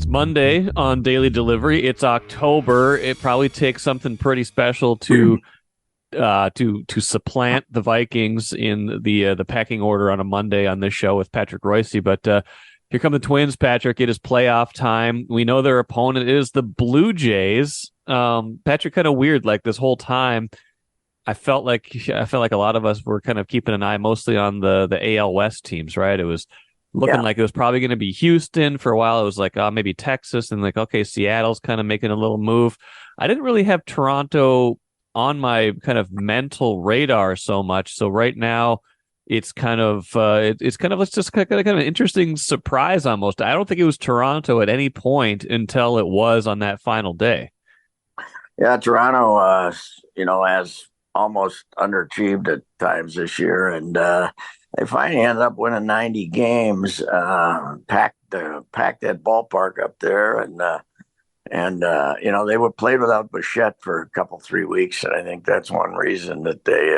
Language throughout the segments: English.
Monday on Daily Delivery. It's October. It probably takes something pretty special to supplant the Vikings in the pecking order on a Monday on this show with Patrick Reusse. But here come the Twins, Patrick. It is playoff time. We know their opponent is the Blue Jays. Patrick, kind of weird. Like this whole time, I felt like a lot of us were kind of keeping an eye mostly on the AL West teams, right? It was looking like it was probably going to be Houston for a while. It was like, maybe Texas, and like, okay, Seattle's kind of making a little move. I didn't really have Toronto on my kind of mental radar so much. So right now it's kind of it's just kind of an interesting surprise almost. I don't think it was Toronto at any point until it was on that final day. Yeah, Toronto, has almost underachieved at times this year, and they finally ended up winning 90 games. Packed that ballpark up there, and they were played without Bichette for a couple 3 weeks, and I think that's one reason that they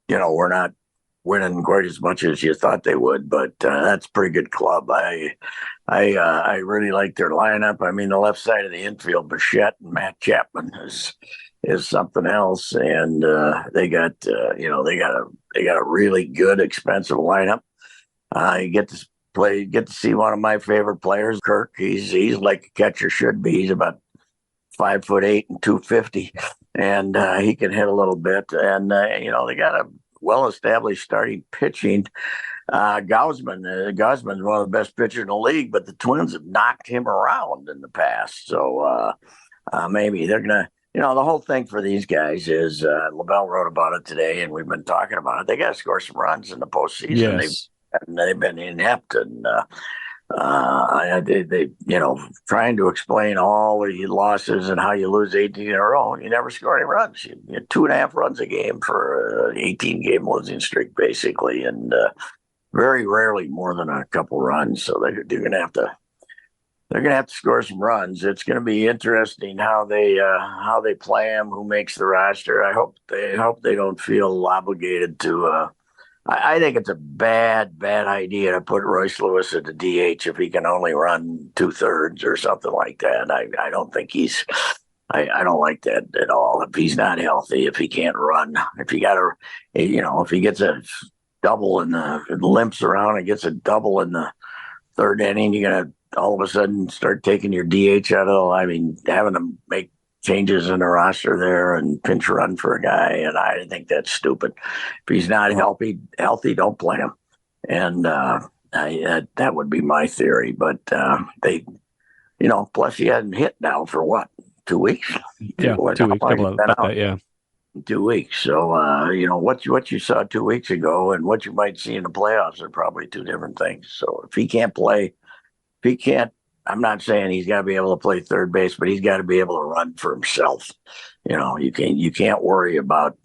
were not winning quite as much as you thought they would. But that's a pretty good club. I really like their lineup. I mean, the left side of the infield, Bichette and Matt Chapman is something else, and they got a really good, expensive lineup. You get to see one of my favorite players, Kirk. He's like a catcher should be. He's about 5'8" and 250, and he can hit a little bit. And they got a well-established starting pitching. Gausman's one of the best pitchers in the league, but the Twins have knocked him around in the past. So maybe they're gonna. The whole thing for these guys is LaBelle wrote about it today, and we've been talking about it. They got to score some runs in the postseason. Yes. They've been inept, and they trying to explain all the losses and how you lose 18 in a row. You never score any runs. You get 2.5 runs a game for an 18-game losing streak, basically, and very rarely more than a couple runs. So they're going to have to. They're going to have to score some runs. It's going to be interesting how they play them, who makes the roster. I hope they don't feel obligated to. I think it's a bad idea to put Royce Lewis at the DH if he can only run 2/3 or something like that. I don't think he's. I don't like that at all. If he's not healthy, if he can't run, if he gets a double in the limps around and gets a double in the third inning, you're gonna all of a sudden start taking your DH out of having them make changes in the roster there and pinch run for a guy. And I think that's stupid. If he's not healthy, don't play him. And that would be my theory. But plus he hasn't hit now for what, 2 weeks? Yeah, 2 weeks. Yeah. 2 weeks. So, what you saw 2 weeks ago and what you might see in the playoffs are probably two different things. So if he can't play, I'm not saying he's got to be able to play third base, but he's got to be able to run for himself. You can't worry about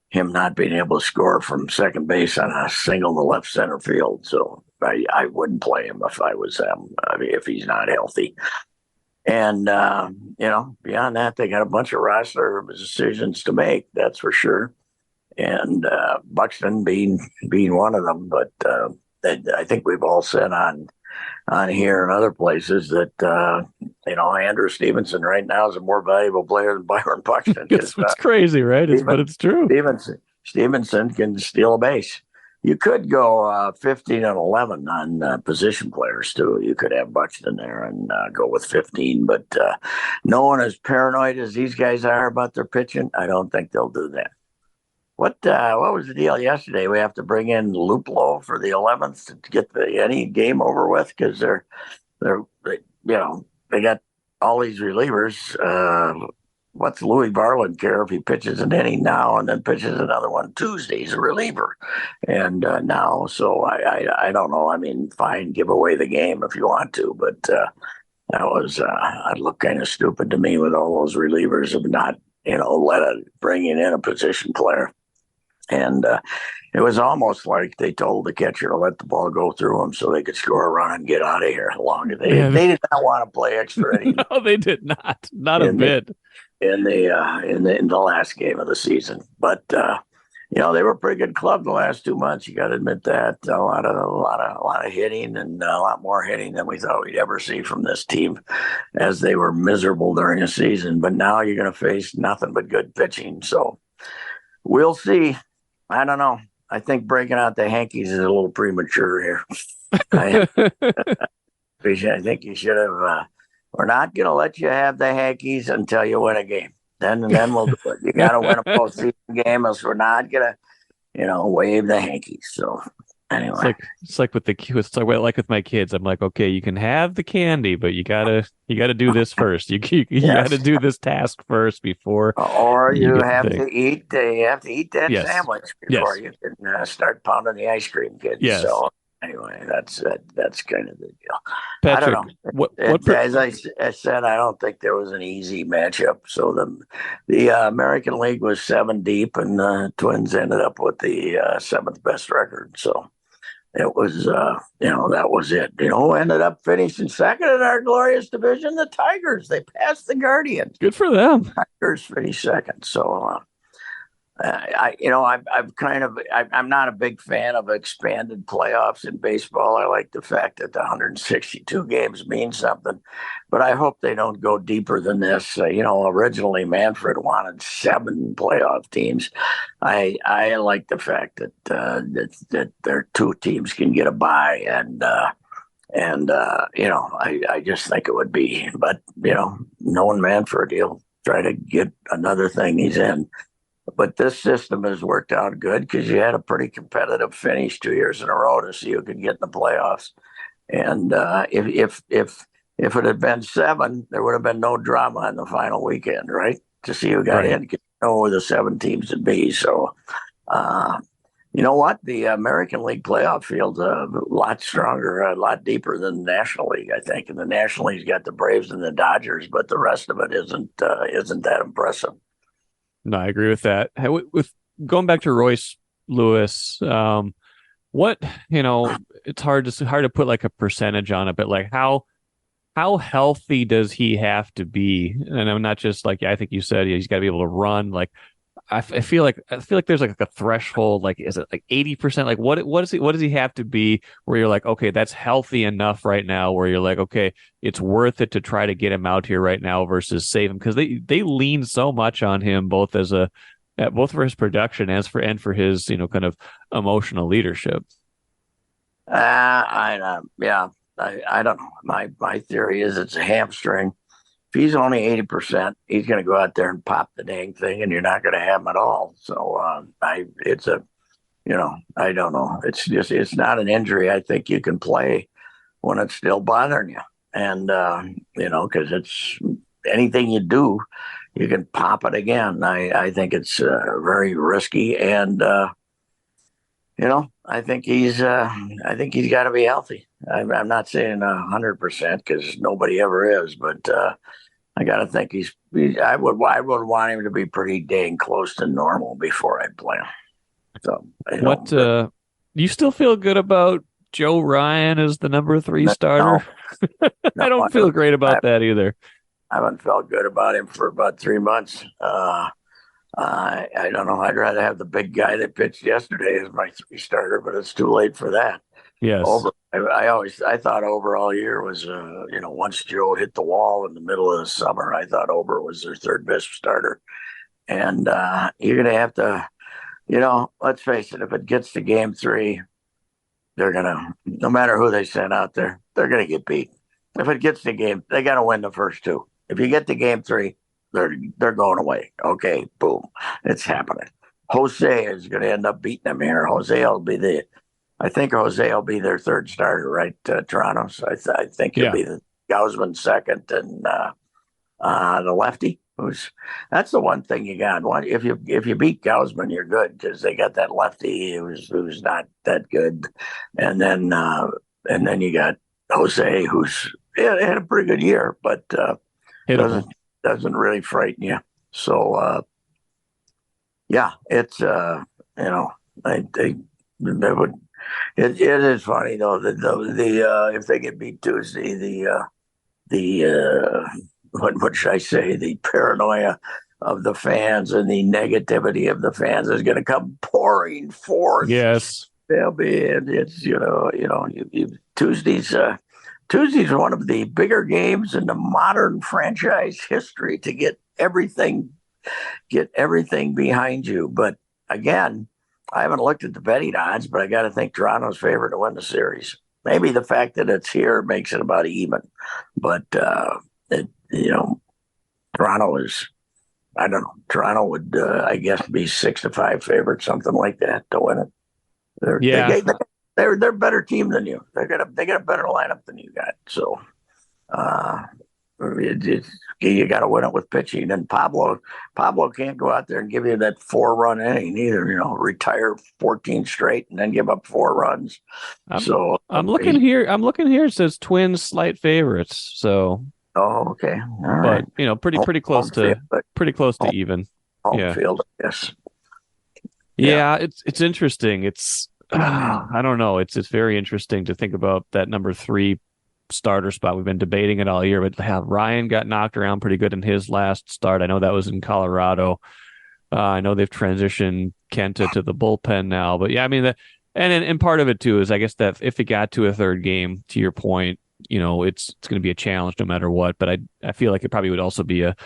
him not being able to score from second base on a single to left center field. So I wouldn't play him if I was him. If he's not healthy. And, beyond that, they got a bunch of roster decisions to make, that's for sure. And Buxton being one of them. But I think we've all said on here and other places that, Andrew Stevenson right now is a more valuable player than Byron Buxton. It's crazy, right? But it's true. Stevenson can steal a base. You could go 15 and 11 on position players, too. You could have Buxton there and go with 15. But no one as paranoid as these guys are about their pitching. I don't think they'll do that. What was the deal yesterday? We have to bring in Luplow for the 11th to get any game over with because they got all these relievers. What's Louis Varland care if he pitches an inning now and then pitches another one Tuesday? He's a reliever, and now, so I don't know. I mean, fine, give away the game if you want to, but that looked kind of stupid to me with all those relievers of not bringing in a position player. And it was almost like they told the catcher to let the ball go through them so they could score a run and get out of here. They did not want to play extra innings. No, they did not a bit. In the last game of the season, but They were a pretty good club the last 2 months. You got to admit that a lot of hitting and a lot more hitting than we thought we'd ever see from this team, as they were miserable during the season. But now you're going to face nothing but good pitching. So we'll see. I don't know. I think breaking out the Yankees is a little premature here. I, I think you should have. We're not going to let you have the Yankees until you win a game. Then we'll do it. You got to win a postseason game, else we're not going to, wave the Yankees. So anyway, it's like with my kids. I'm like, okay, you can have the candy, but you gotta do this first. You yes. gotta do this task first before Or you you get have the thing. to eat. You have to eat that Yes, sandwich before yes, you can start pounding the ice cream, kids. yes. So anyway, that's kind of the deal. I don't Patrick, know. what As I said, I don't think there was an easy matchup. So the American League was 7 deep, and the Twins ended up with the seventh best record. So it was, that was it. Who ended up finishing second in our glorious division? The Tigers. They passed the Guardians. good for them. Tigers finished second. So I'm not a big fan of expanded playoffs in baseball. I like the fact that the 162 games mean something, but I hope they don't go deeper than this. Originally Manfred wanted 7 playoff teams. I like the fact that their 2 teams can get a bye, I just think it would be, but knowing Manfred, he'll try to get another thing he's in. But this system has worked out good because you had a pretty competitive finish 2 years in a row to see who could get in the playoffs. And if it had been 7, there would have been no drama in the final weekend, right? To see who got Right. in, because you know who the 7 teams would be. So, you know what? The American League playoff field's a lot stronger, a lot deeper than the National League, I think. And the National League's got the Braves and the Dodgers, but the rest of it isn't that impressive. No, I agree with that. Hey, with going back to Royce Lewis, what it's hard to put like a percentage on it, but like how healthy does he have to be? And I'm not just like I think you said he's got to be able to run. Like I feel like there's like a threshold. Like is it like 80%? Like what does he have to be where you're like okay that's healthy enough right now where you're like okay it's worth it to try to get him out here right now versus save him because they lean so much on him both for his production and for his kind of emotional leadership. Yeah, I don't know. My theory is it's a hamstring. If he's only 80%, he's going to go out there and pop the dang thing, and you're not going to have him at all. So I don't know. It's not an injury. I think you can play when it's still bothering you, and because it's anything you do, you can pop it again. I think it's very risky, and I think he's got to be healthy. I'm not saying 100% because nobody ever is, but I got to think I would want him to be pretty dang close to normal before I'd play him. So What do you still feel good about Joe Ryan as the number 3 no, starter? no, I don't feel great about that either. I haven't felt good about him for about 3 months. I don't know. I'd rather have the big guy that pitched yesterday as my 3 starter, but it's too late for that. Yes. I thought Ober all year was once Joe hit the wall in the middle of the summer, I thought Ober was their third best starter, and you're gonna have to let's face it, if it gets to game 3, they're gonna no matter who they send out there, they're gonna get beat. If it gets to game, they gotta win the first 2. If you get to game 3, they're going away. Okay, boom, it's happening. Jose is going to end up beating them here. I think Jose will be their third starter, right? Toronto. So I think he'll Yeah. be the Gausman second, and the lefty. That's the one thing you got. If you beat Gausman, you're good because they got that lefty who's not that good, and then you got Jose who's had a pretty good year, but Hittable. doesn't really frighten you. So yeah, it's they would. It is funny though that if they get beat Tuesday, the what should I say? The paranoia the fans and the negativity of the fans is going to come pouring forth. Yes. They'll be, it's, Tuesday's one of the bigger games in the modern franchise history to get everything behind you. But again, I haven't looked at the betting odds, but I got to think Toronto's favored to win the series. Maybe the fact that it's here makes it about even, but Toronto is. I don't know. Toronto would, I guess, be 6-5 favorite, something like that, to win it. They're a better team than you. They got a better lineup than you got. So you got to win it with pitching. And Pablo can't go out there and give you that 4-run inning either. Retire 14 straight and then give up 4 runs. I'm looking here. It says Twins slight favorites. So. Oh, okay. All right. But pretty close to even. Home field, yes. Yeah, it's interesting. It's I don't know. It's very interesting to think about that number 3 starter spot. We've been debating it all year, but Ryan got knocked around pretty good in his last start. I know that was in Colorado. I know they've transitioned Kenta to the bullpen now, but yeah, I mean, and part of it too is I guess that if it got to a third game, to your point, it's going to be a challenge no matter what. But I feel like it probably would also be a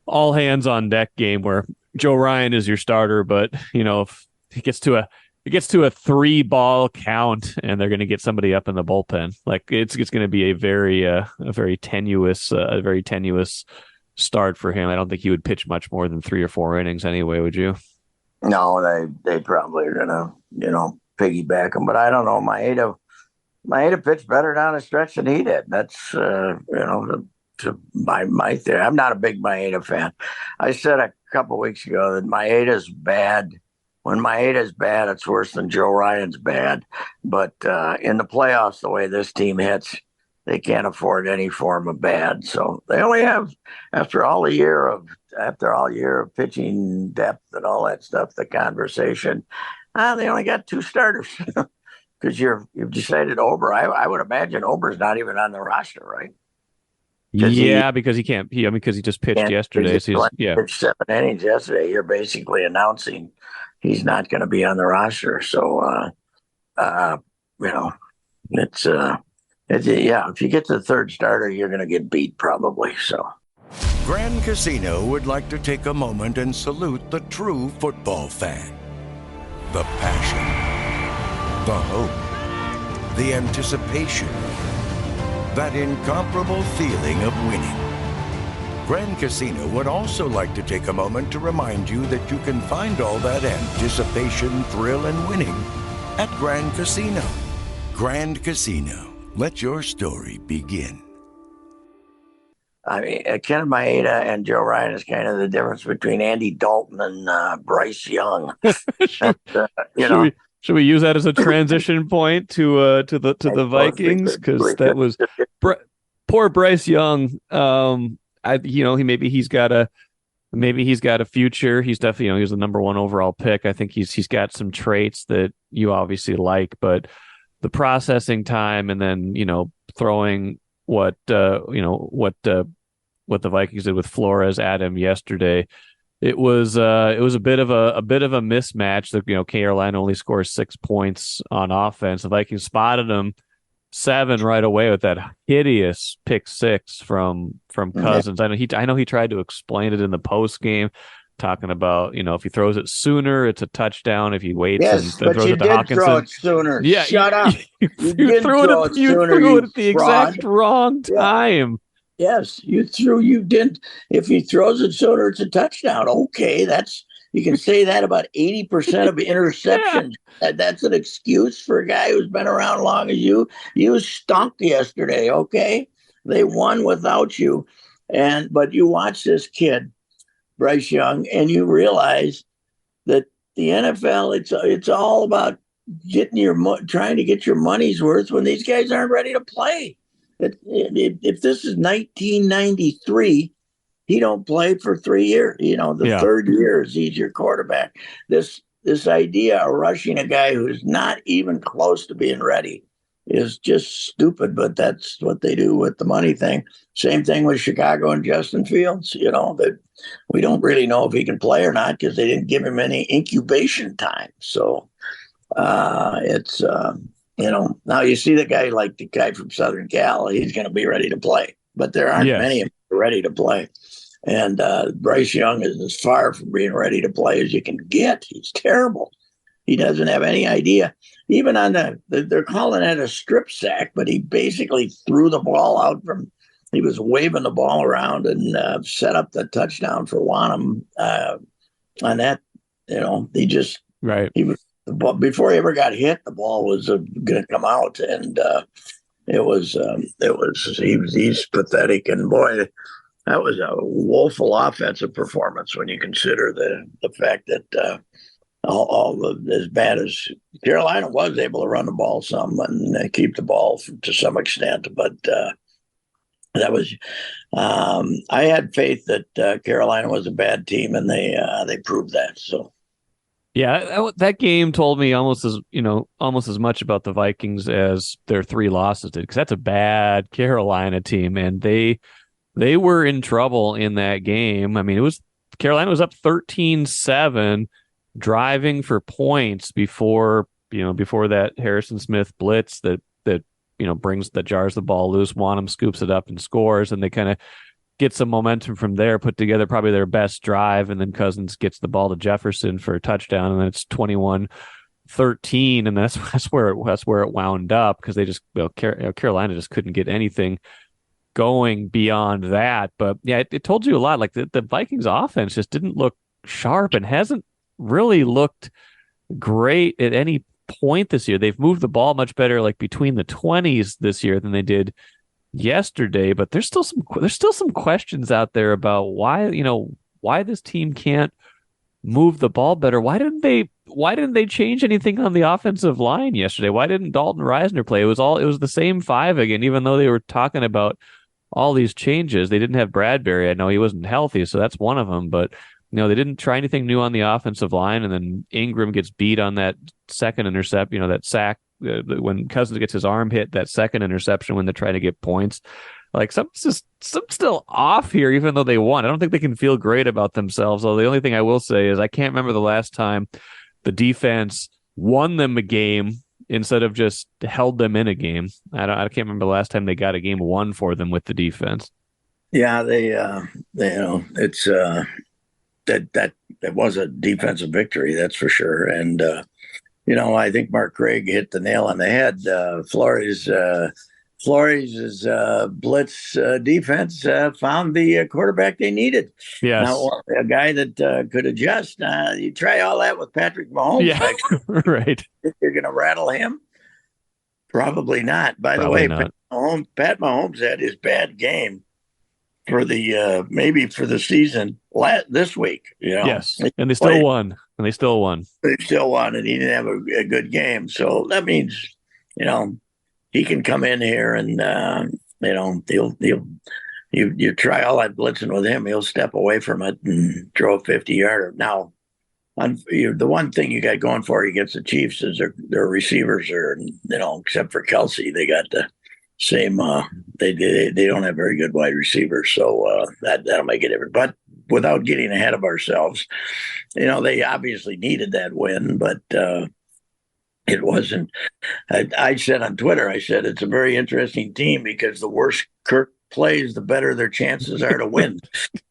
all hands on deck game where Joe Ryan is your starter, but if it gets to a 3-ball count and they're going to get somebody up in the bullpen, like it's going to be a very tenuous start for him. I don't think he would pitch much more than 3 or 4 innings anyway. Would you? No, they probably are going to piggyback him, but I don't know. Maeda pitched better down the stretch than he did. That's my theory. I'm not a big Maeda fan. I said a couple weeks ago that Maeda's bad. When Maeda's bad, it's worse than Joe Ryan's bad. But in the playoffs, the way this team hits, they can't afford any form of bad. So they only have, after all year of pitching depth and all that stuff, the conversation. They only got 2 starters. Because you've decided Ober. I would imagine Ober's not even on the roster, right? Because he can't. Because he just pitched yesterday. So pitched 7 innings yesterday. You're basically announcing he's not going to be on the roster. So, it's if you get to the third starter, you're going to get beat probably. So, Grand Casino would like to take a moment and salute the true football fan. The passion. The hope, the anticipation, that incomparable feeling of winning. Grand Casino would also like to take a moment to remind you that you can find all that anticipation, thrill, and winning at Grand Casino. Grand Casino, let your story begin. I mean, Ken Maeda and Joe Ryan is kind of the difference between Andy Dalton and Bryce Young. Should we use that as a transition point to the Vikings? Because that was poor Bryce Young. He's got a future. He's definitely he's the number 1 overall pick. I think he's got some traits that you obviously like, but the processing time and then throwing what the Vikings did with Flores at him yesterday. It was a bit of a mismatch that Carolina only scores 6 points on offense. The Vikings spotted him 7 right away with that hideous pick 6 from Cousins. I know he tried to explain it in the post game, talking about if he throws it sooner, it's a touchdown. If he waits and throws it to Hockenson, throw it sooner. Yeah, shut up. You threw it at the exact wrong time. Yeah. Yes, you didn't. If he throws it sooner, it's a touchdown. Okay, you can say that about 80% of interceptions. That's an excuse for a guy who's been around long as you. You stunk yesterday, okay? They won without you. But you watch this kid, Bryce Young, and you realize that the NFL, it's all about trying to get your money's worth when these guys aren't ready to play. If this is 1993, he don't play for 3 years. Third year is he's your quarterback. This idea of rushing a guy who's not even close to being ready is just stupid, but that's what they do with the money thing. Same thing with Chicago and Justin Fields. That we don't really know if he can play or not because they didn't give him any incubation time. So it's now you see the guy from Southern Cal, he's going to be ready to play, but there aren't many of them ready to play. And Bryce Young is as far from being ready to play as you can get. He's terrible. He doesn't have any idea. Even on they're calling it a strip sack, but he basically threw the ball out he was waving the ball around and set up the touchdown for Wanham on that. He just, he was, before he ever got hit, the ball was going to come out. And he's pathetic. And boy, that was a woeful offensive performance when you consider the fact that as bad as Carolina was able to run the ball some and keep the ball to some extent, but that was I had faith that Carolina was a bad team, and they proved that. So yeah, that game told me almost as much about the Vikings as their 3 losses did, because that's a bad Carolina team, and they were in trouble in that game. I mean, Carolina was up 13-7. Driving for points before that Harrison Smith blitz that jars the ball loose. Wanham scoops it up and scores, and they kind of get some momentum from there, put together probably their best drive, and then Cousins gets the ball to Jefferson for a touchdown, and then it's 21-13, and that's where it wound up, because they just Carolina just couldn't get anything going beyond that. But yeah, it told you a lot. Like the Vikings offense just didn't look sharp and hasn't really looked great at any point this year. They've moved the ball much better, like between the 20s this year than they did yesterday, but there's still some questions out there about why this team can't move the ball better. Why didn't they change anything on the offensive line yesterday? Why didn't Dalton Reisner play? It was the same 5 again, even though they were talking about all these changes. They didn't have Bradbury. I know he wasn't healthy, so that's one of them, but they didn't try anything new on the offensive line, and then Ingram gets beat on that second intercept, that sack when Cousins gets his arm hit, that second interception when they're trying to get points. Like something's still off here, even though they won. I don't think they can feel great about themselves. Although the only thing I will say is I can't remember the last time the defense won them a game instead of just held them in a game. I can't remember the last time they got a game won for them with the defense. Yeah, it's that was a defensive victory, that's for sure. And I think Mark Craig hit the nail on the head. Flores' blitz defense found the quarterback they needed. Yes. Now, a guy that could adjust. You try all that with Patrick Mahomes. Yeah, right. You're going to rattle him? Probably not. By the way, Pat Mahomes had his bad game for maybe for the season this week. Yes, and they still won. They still won, and he didn't have a good game. So that means, he can come in here and, you try all that blitzing with him, he'll step away from it and throw a 50-yarder. Now, the one thing you got going for you against the Chiefs is their receivers are, except for Kelsey, they got the same. They don't have very good wide receivers, so that'll make it different. But without getting ahead of ourselves, they obviously needed that win, but it wasn't. I said on Twitter, it's a very interesting team because the worse Kirk plays, the better their chances are to win.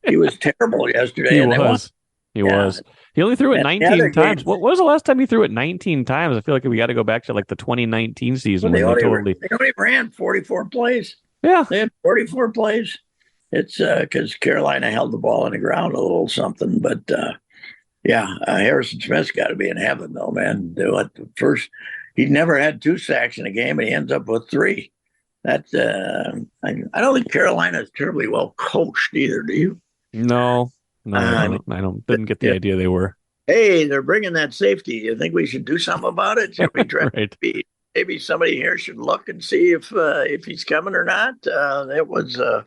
He was terrible yesterday. He was. He only threw it 19 times. What was the last time he threw it 19 times? I feel like we got to go back to like the 2019 season. They only ran 44 plays. Yeah. They had 44 plays. It's because Carolina held the ball on the ground a little something. But, Harrison Smith's got to be in heaven, though, man. First, he never had 2 sacks in a game, and he ends up with 3. That's I don't think Carolina is terribly well coached either, do you? No, I didn't get the idea they were. Hey, they're bringing that safety. You think we should do something about it? Should we try? Right. Maybe somebody here should look and see if he's coming or not. It was a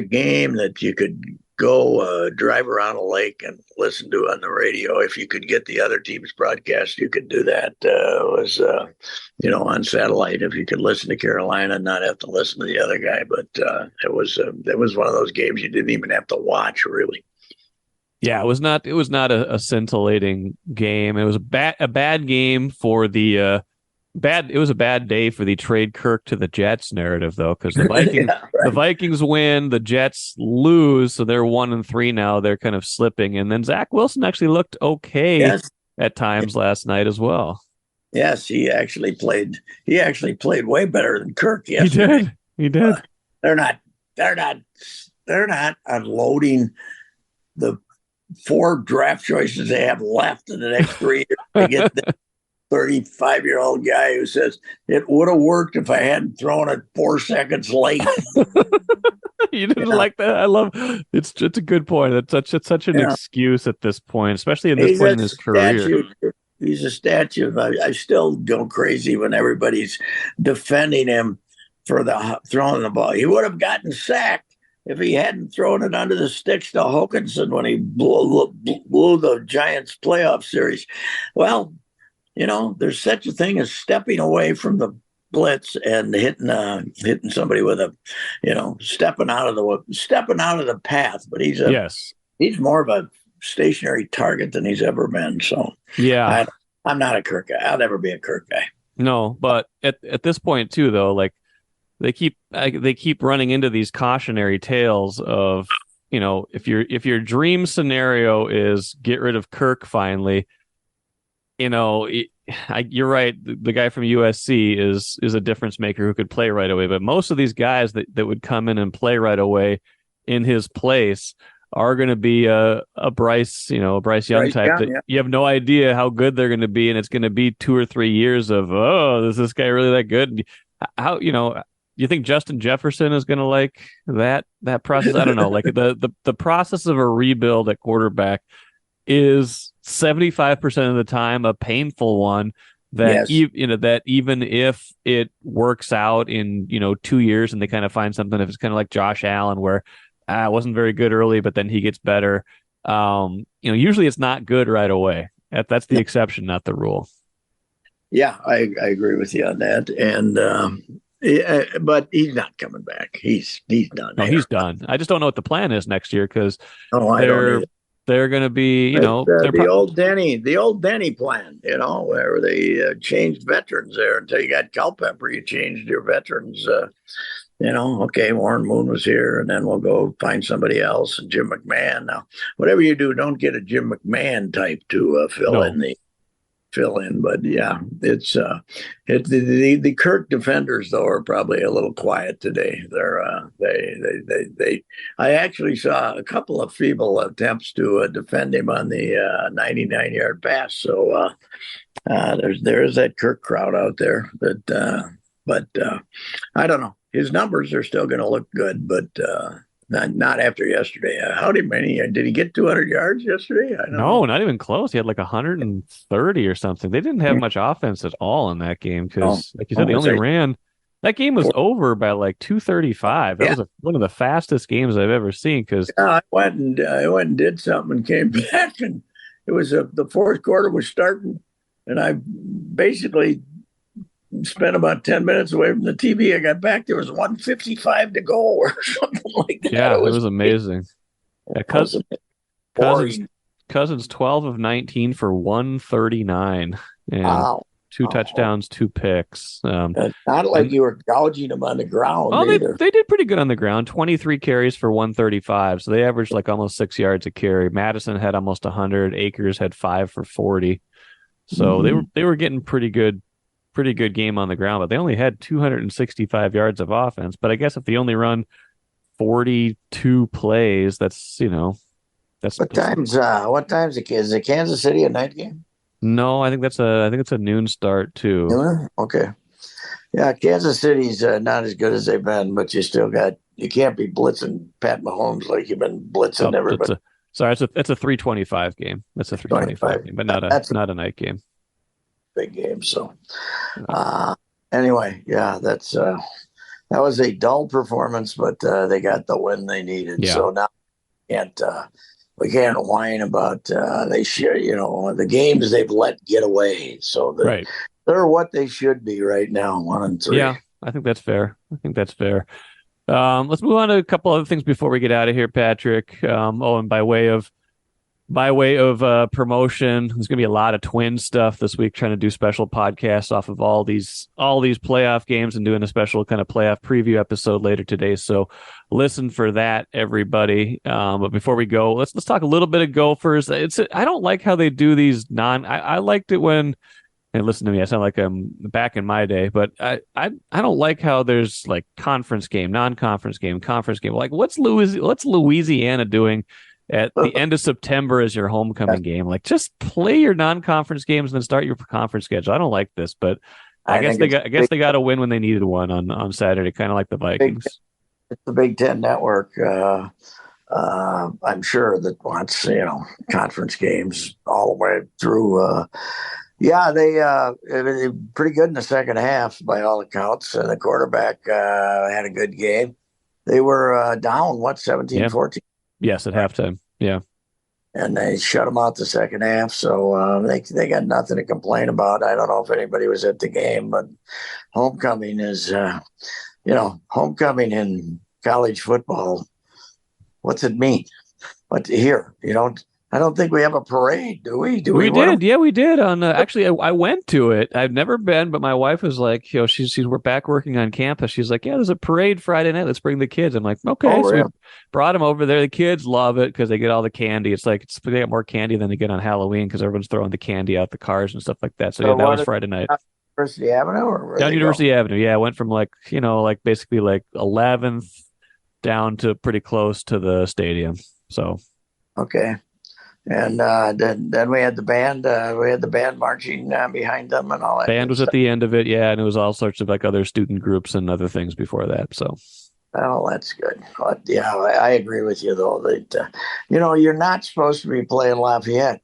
game that you could go drive around a lake and listen to on the radio. If you could get the other team's broadcast, you could do that. On satellite. If you could listen to Carolina and not have to listen to the other guy, but it was one of those games you didn't even have to watch, really. Yeah, it was not a scintillating game. It was a bad game for the bad. It was a bad day for the trade Kirk to the Jets narrative, though, because the Vikings the Vikings win, the Jets lose, so they're 1-3 now. They're kind of slipping, and then Zach Wilson actually looked okay at times last night as well. Yes, he actually played way better than Kirk yesterday. He did. They're not unloading the 4 draft choices they have left in the next 3 years to get the 35-year-old guy who says it would have worked if I hadn't thrown it 4 seconds late. You didn't like that? I love it's a good point. It's such an excuse at this point, especially at this point in his career. He's a statue. I still go crazy when everybody's defending him for throwing the ball. He would have gotten sacked if he hadn't thrown it under the sticks to Hawkinson when he blew the Giants playoff series. Well, there's such a thing as stepping away from the blitz and hitting somebody with stepping out of the path. But he's more of a stationary target than he's ever been. So yeah, I'm not a Kirk guy. I'll never be a Kirk guy. No, but at this point too, though, like they keep running into these cautionary tales of if your dream scenario is get rid of Kirk finally, you're right. The guy from USC is a difference maker who could play right away. But most of these guys that would come in and play right away in his place are going to be a Bryce Young type that you have no idea how good they're going to be, and it's going to be 2 or 3 years of is this guy really that good? How you think Justin Jefferson is going to like that process? I don't know. Like the process of a rebuild at quarterback is 75% of the time a painful one. That that even if it works out in 2 years and they kind of find something, if it's kind of like Josh Allen where wasn't very good early, but then he gets better. Usually it's not good right away. That's the exception, not the rule. Yeah, I agree with you on that. And but he's not coming back. He's done. No, he's done. I just don't know what the plan is next year because they're going to be, the old Denny plan, where they changed veterans there until you got Culpepper. You changed your veterans. Okay, Warren Moon was here, and then we'll go find somebody else. And Jim McMahon. Now, whatever you do, don't get a Jim McMahon type to fill in. But yeah, it's the Kirk defenders though are probably a little quiet today. I actually saw a couple of feeble attempts to defend him on the 99-yard pass. So there is that Kirk crowd out there. But I don't know. His numbers are still going to look good, but not after yesterday. Did he get 200 yards yesterday? I don't know. Not even close. He had like 130 or something. They didn't have much offense at all in that game because, like you said, they only ran. That game was over by like 2:35. That was one of the fastest games I've ever seen. Because I went and did something and came back, and it was the fourth quarter was starting, and I basically spent about 10 minutes away from the TV. I got back. There was 1:55 to go or something like that. Yeah, it was amazing. Cousins 12 of 19 for 139 and 2 touchdowns, 2 picks. Not like you were gouging them on the ground. Oh, they did pretty good on the ground. 23 carries for 135, so they averaged like almost 6 yards a carry. Madison had almost 100. Akers had 5 for 40. So they were getting pretty good game on the ground, but they only had 265 yards of offense. But I guess if they only run 42 plays, that's what times is it Kansas City a night game? No, I think it's a noon start too. Okay. Yeah, Kansas City's not as good as they've been, but you can't be blitzing Pat Mahomes like you've been blitzing everybody. It's a 325 game. That's a 325 game, but not a night game. Big game. So anyway, yeah, that was a dull performance, but they got the win they needed. Yeah. So can't we can't whine about they should, the games they've let get away. So Right. they're what they should be right now, 1-3. Yeah, I think that's fair. Let's move on to a couple other things before we get out of here, Patrick. And by way of promotion, there's going to be a lot of twin stuff this week, trying to do special podcasts off of all these playoff games and doing a special kind of playoff preview episode later today. So listen for that, everybody. But before we go, let's talk a little bit of Gophers. I don't like how they do these I liked it when, and listen to me, I sound like I'm back in my day, but I don't like how there's like conference game, non-conference game, conference game. Like what's Louisiana doing at the end of September as your homecoming game? Like, just play your non-conference games and then start your conference schedule. I don't like this, but I guess they got to win when they needed one on Saturday, kind of like the Vikings. It's the Big Ten Network. I'm sure that wants conference games all the way through. They pretty good in the second half by all accounts. The quarterback had a good game. They were down 17-14. Yes, at halftime. Yeah. And they shut them out the second half. So they got nothing to complain about. I don't know if anybody was at the game, but homecoming is, homecoming in college football. What's it mean? But here, I don't think we have a parade, do we? We did. Yeah, we did. Actually, I went to it. I've never been, but my wife was like, we're back working on campus. She's like, yeah, there's a parade Friday night. Let's bring the kids. I'm like, okay. So we brought them over there. The kids love it because they get all the candy. It's like they get more candy than they get on Halloween because everyone's throwing the candy out the cars and stuff like that. So yeah, that was Friday night. University Avenue, or down University Avenue. Yeah, I went from basically 11th down to pretty close to the stadium. So okay. And then we had the band. We had the band marching behind them and all that. Band was at the end of it, yeah, and it was all sorts of other student groups and other things before that. So, oh, that's good. But yeah, I agree with you though that you're not supposed to be playing Lafayette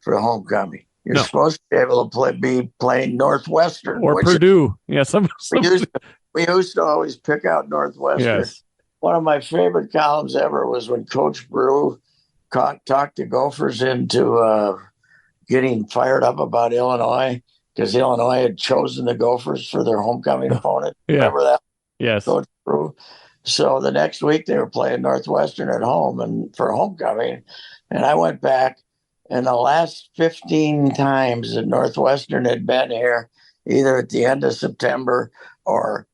for homecoming. You're supposed to be able to be playing Northwestern or Purdue. Yeah, we used to always pick out Northwestern. Yes. One of my favorite columns ever was when Coach Brew talked the Gophers into getting fired up about Illinois because Illinois had chosen the Gophers for their homecoming opponent. Yeah. Remember that? Yes. So the next week they were playing Northwestern at home and for homecoming. And I went back, and the last 15 times that Northwestern had been here, either at the end of September or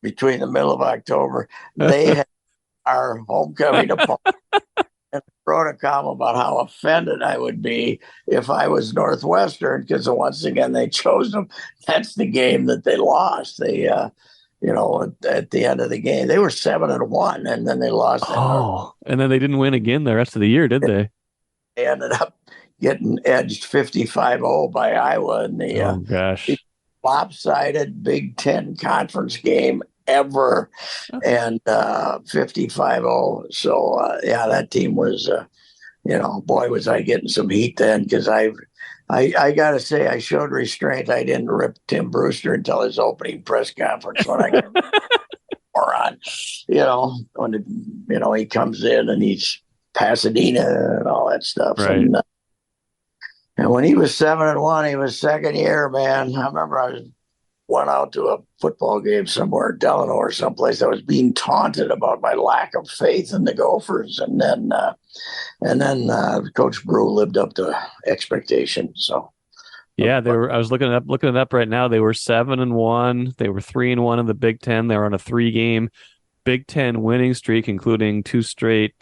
between the middle of October, they had our homecoming opponent. And I wrote a column about how offended I would be if I was Northwestern because once again they chose them. That's the game that they lost. They, at the end of the game they were 7-1, and then they lost. Oh, and then they didn't win again the rest of the year, did they? They ended up getting edged 55-0 by Iowa in the lopsided Big Ten conference game ever, and 55-0. So that team was boy was I getting some heat then, because I gotta say I showed restraint. I didn't rip Tim Brewster until his opening press conference when I got moron, when he comes in and he's Pasadena and all that stuff. Right. And when he was 7-1, he was second year, man. I remember I went out to a football game somewhere in Delano or someplace. I was being taunted about my lack of faith in the Gophers, and then Coach Brew lived up to expectations. So, yeah, they were. I was looking it up right now. They were 7-1. They were 3-1 in the Big Ten. They were on a 3-game Big Ten winning streak, including 2 straight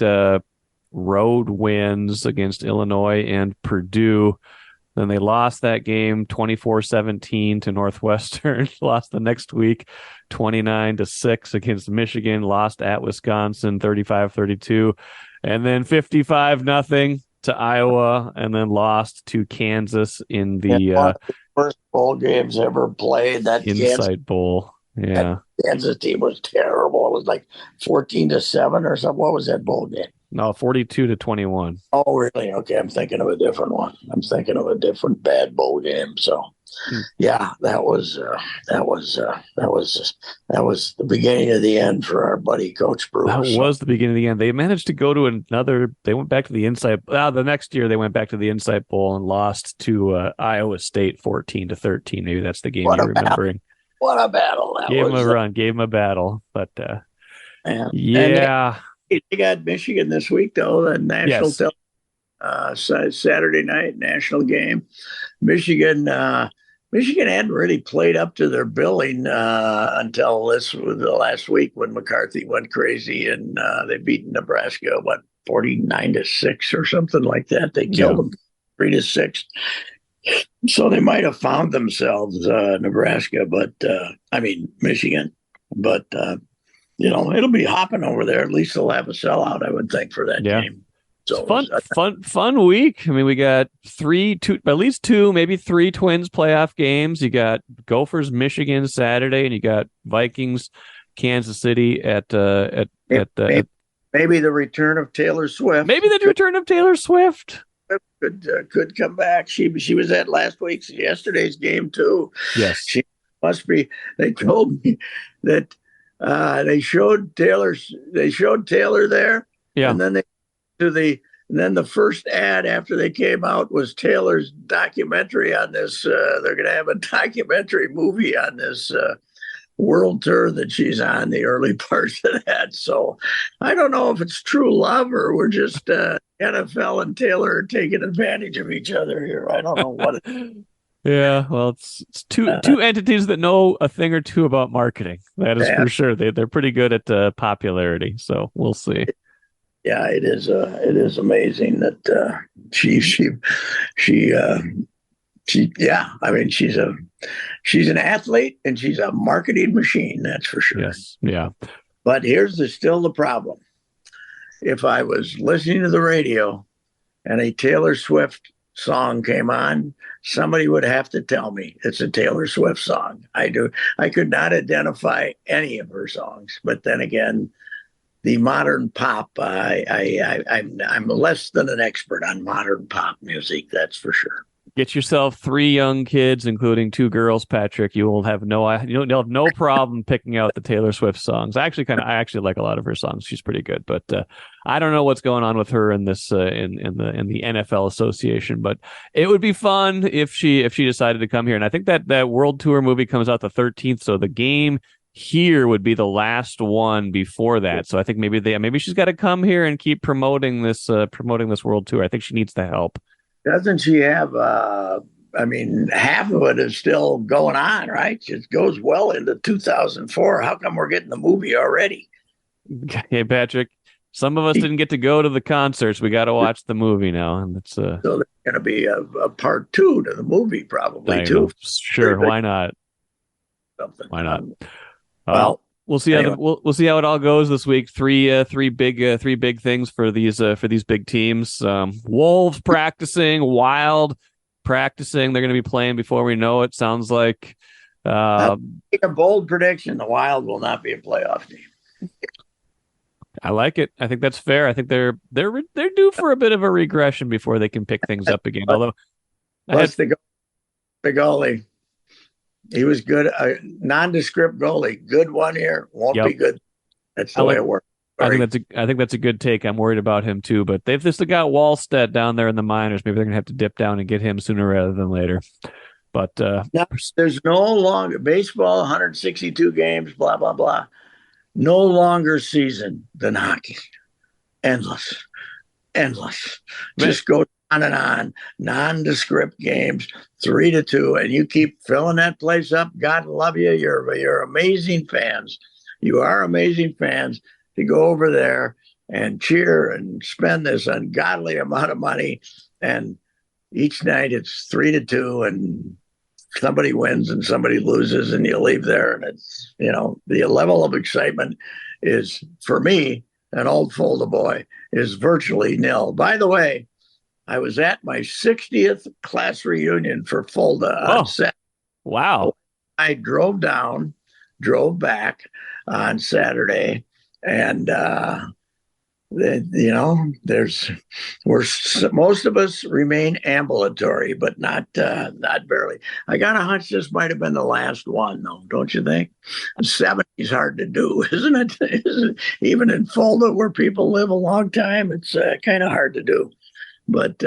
road wins against Illinois and Purdue. Then they lost that game 24-17 to Northwestern, lost the next week 29-6 against Michigan, lost at Wisconsin 35-32, and then 55-0 to Iowa, and then lost to Kansas in the first bowl games ever played. That Insight Bowl. Yeah. That Kansas team was terrible. It was like 14-7 or something. What was that bowl game? No, 42-21. Oh, really? Okay, I'm thinking of a different one. I'm thinking of a different bad bowl game. So, yeah, that was the beginning of the end for our buddy Coach Bruce. That was the beginning of the end. They managed to go to another. They went back to the Insight. The next year they went back to the Insight Bowl and lost to Iowa State 14-13. Maybe that's the game you're remembering. What a battle that gave was! Gave him a run. Gave him a battle. But yeah. They got Michigan this week, though, the national Saturday night national game. Michigan hadn't really played up to their billing until the last week when McCarthy went crazy and they beat Nebraska 49-6 or something like that. They killed them 3-6. So they might have found themselves Michigan, but. It'll be hopping over there. At least they'll have a sellout, I would think, for that game. So fun week. I mean, we got at least two, maybe three Twins playoff games. You got Gophers, Michigan Saturday, and you got Vikings, Kansas City at maybe the return of Taylor Swift. Maybe the return of Taylor Swift could come back. She was at yesterday's game too. Yes, she must be. They told me that. They showed Taylor there, and then the first ad after they came out was Taylor's documentary on this. They're going to have a documentary movie on this world tour that she's on, the early parts of that. So I don't know if it's true love or we're just NFL and Taylor are taking advantage of each other here. I don't know what. Yeah, well, it's two entities that know a thing or two about marketing. That is for sure. They're pretty good at popularity. So we'll see. Yeah, it is amazing that she's an athlete and she's a marketing machine. That's for sure. Yes. Yeah. But here's still the problem. If I was listening to the radio and a Taylor Swift song came on, somebody would have to tell me it's a Taylor Swift song. I could not identify any of her songs. But then again, the modern pop, I'm less than an expert on modern pop music. That's for sure. Get yourself 3 young kids, including 2 girls, Patrick. You'll have no problem picking out the Taylor Swift songs. I actually like a lot of her songs. She's pretty good, but I don't know what's going on with her in this in the NFL association. But it would be fun if she decided to come here. And I think that World Tour movie comes out the 13th, so the game here would be the last one before that. So I think maybe she's got to come here and keep promoting this World Tour. I think she needs the help. Doesn't she have, half of it is still going on, right? It goes well into 2004. How come we're getting the movie already? Hey, Patrick, some of us didn't get to go to the concerts. We got to watch the movie now. And it's So there's going to be a part 2 to the movie probably, too. Sure, why not? Something. Why not? Well, we'll see how we'll see how it all goes this week. Three big things for these big teams. Wolves practicing, Wild practicing. They're going to be playing before we know it. Sounds like a bold prediction: the Wild will not be a playoff team. I like it. I think that's fair. I think they're due for a bit of a regression before they can pick things up again. Although the goalie. He was good, nondescript goalie. Good one year, won't be good. That's the way it works. I think that's a good take. I'm worried about him too, but they've just got Wallstedt down there in the minors. Maybe they're gonna have to dip down and get him sooner rather than later. But now, there's no longer baseball, 162 games, blah blah blah. No longer season than hockey. Endless. Just go on and on, nondescript games, 3-2, and you keep filling that place up. God love you. You're amazing fans. You are amazing fans to go over there and cheer and spend this ungodly amount of money. And each night it's 3-2, and somebody wins and somebody loses, and you leave there, and it's the level of excitement is, for me, an old Fulda boy, is virtually nil. By the way, I was at my 60th class reunion for Fulda on Saturday. Wow. I drove back on Saturday, and Most of us remain ambulatory, but not barely. I got a hunch this might have been the last one, though, don't you think? 70 is hard to do, isn't it? Even in Fulda, where people live a long time, it's kind of hard to do. But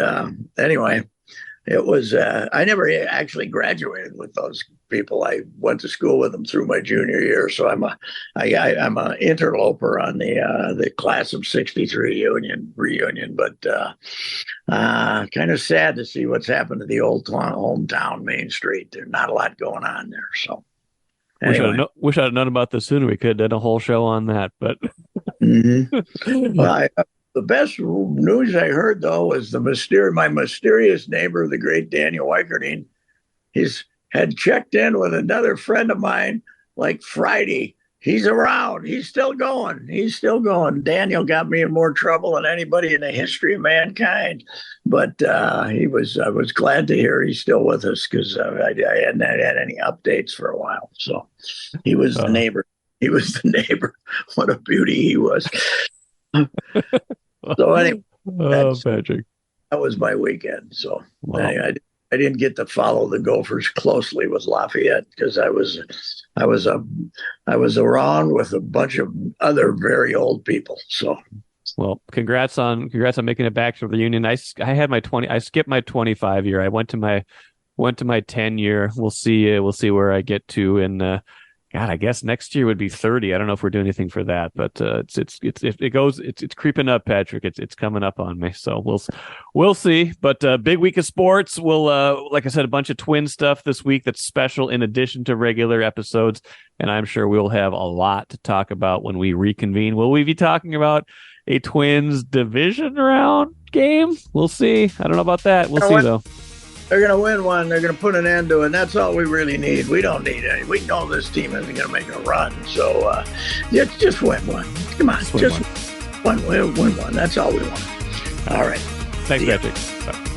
anyway, it was. I never actually graduated with those people. I went to school with them through my junior year, so I'm an interloper on the class of '63 reunion. But kind of sad to see what's happened to the old hometown Main Street. There's not a lot going on there. So anyway. Wish I'd known about this sooner. We could have done a whole show on that, but. Well, the best news I heard, though, was my mysterious neighbor, the great Daniel Weicherding. He's had checked in with another friend of mine like Friday. He's around. He's still going. Daniel got me in more trouble than anybody in the history of mankind. But I was glad to hear he's still with us, because I hadn't had any updates for a while. So he was the neighbor. What a beauty he was. So anyway, Patrick, that was my weekend. So wow. I didn't get to follow the Gophers closely with Lafayette, because I was around with a bunch of other very old people. So, well, congrats on making it back to the reunion. I skipped my 25 year. I went to my 10 year. We'll see where I get to in. God, I guess next year would be 30. I don't know if we're doing anything for that, but it's creeping up, Patrick. It's coming up on me. So we'll see. But big week of sports. We'll like I said, a bunch of Twin stuff this week that's special in addition to regular episodes, and I'm sure we'll have a lot to talk about when we reconvene. Will we be talking about a Twins division round game? We'll see. I don't know about that. We'll see though. They're going to win one. They're going to put an end to it. And that's all we really need. We don't need any. We know this team isn't going to make a run. So just win one. Come on. Just win one. That's all we want. All right. Thanks, Patrick. Bye.